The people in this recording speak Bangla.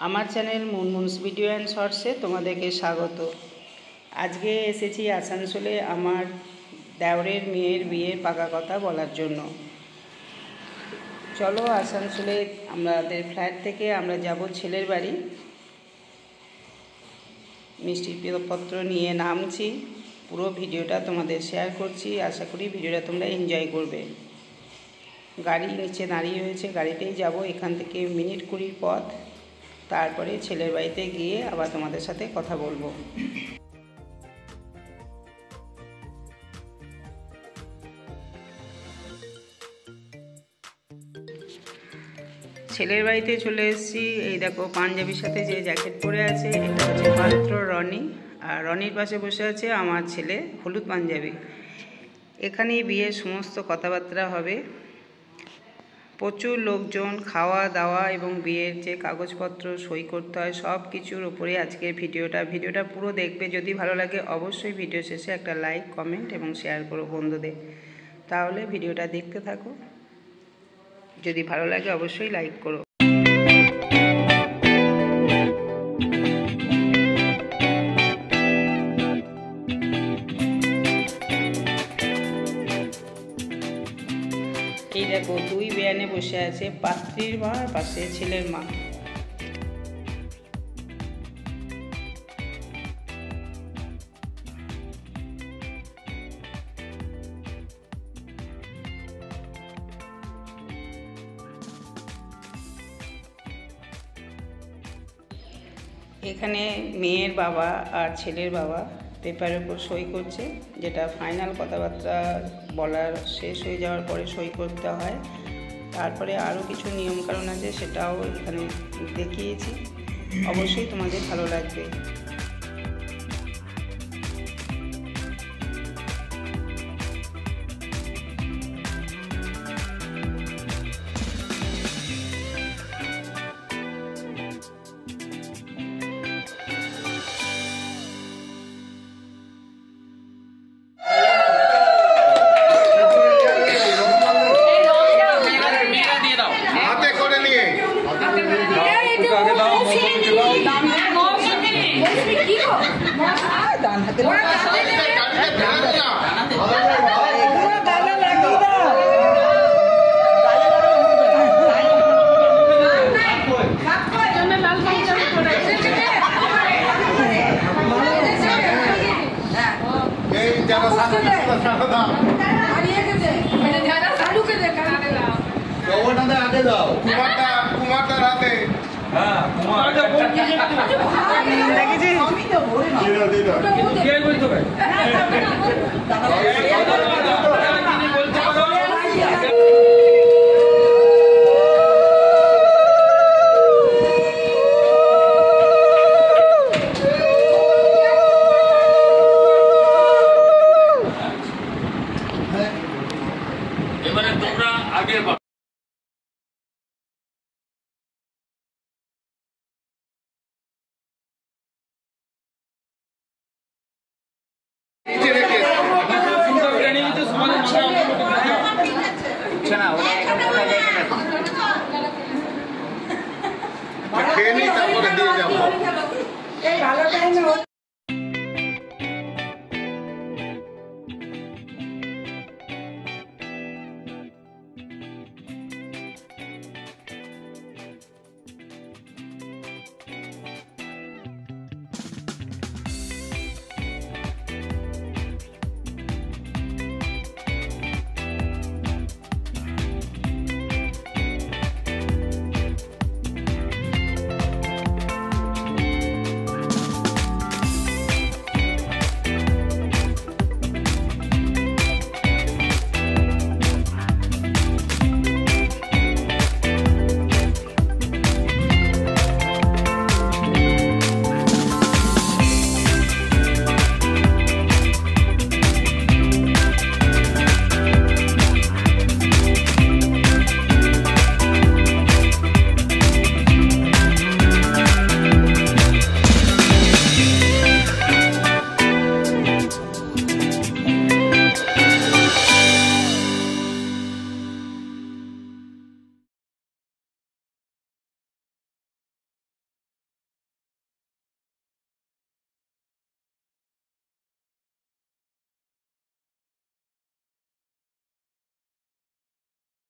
আমার চ্যানেল মুনমুনস ভিডিও অ্যান্ড শর্টসে তোমাদেরকে স্বাগত। আজকে এসেছি আসানসোলে আমার দেওরের মেয়ের বিয়ের পাকা কথা বলার জন্য। চলো আসানসোলে আমাদের ফ্ল্যাট থেকে আমরা যাব ছেলের বাড়ি। মিষ্টিপত্র নিয়ে নামছি। পুরো ভিডিওটা তোমাদের শেয়ার করছি, আশা করি ভিডিওটা তোমরা এনজয় করবে। গাড়ি নিচে দাঁড়িয়ে হয়েছে, গাড়িতেই যাব। এখান থেকে মিনিট 20 পথ। তারপরে ছেলের বাড়িতে গিয়ে আবার তোমাদের সাথে কথা বলবো। ছেলের বাড়িতে চলে এসেছি। এই দেখো পাঞ্জাবির সাথে যে জ্যাকেট পরে আছে এটা হচ্ছে পাত্র রনি, আর রনির পাশে বসে আছে আমার ছেলে হলুদ পাঞ্জাবি। এখানেই বিয়ের সমস্ত কথাবার্তা হবে। প্রচুর লোকজন, খাওয়া দাওয়া এবং বিয়ের যে কাগজপত্র সই করতে হয় সব কিছুর উপরে আজকের ভিডিওটা পুরো দেখবে। যদি ভালো লাগে অবশ্যই ভিডিও শেষে একটা লাইক, কমেন্ট এবং শেয়ার করো বন্ধুদের। তাহলে ভিডিওটা দেখতে থাকো। যদি ভালো লাগে অবশ্যই লাইক করো। এই দেখো দুই বেয়ানে বসে আছে, পাত্রীর মা আর পাশে ছেলের মা। এখানে মেয়ের বাবা আর ছেলের বাবা পেপারের উপর সই করছে, যেটা ফাইনাল কথাবার্তা বলার শেষ হয়ে যাওয়ার পরে সই করতে হয়। তারপরে আরও কিছু নিয়মকানুন আছে, সেটাও এখানে দেখিয়েছি। অবশ্যই তোমাদের ভালো লাগবে। এবারে তোমরা আগে ভালো টাইমে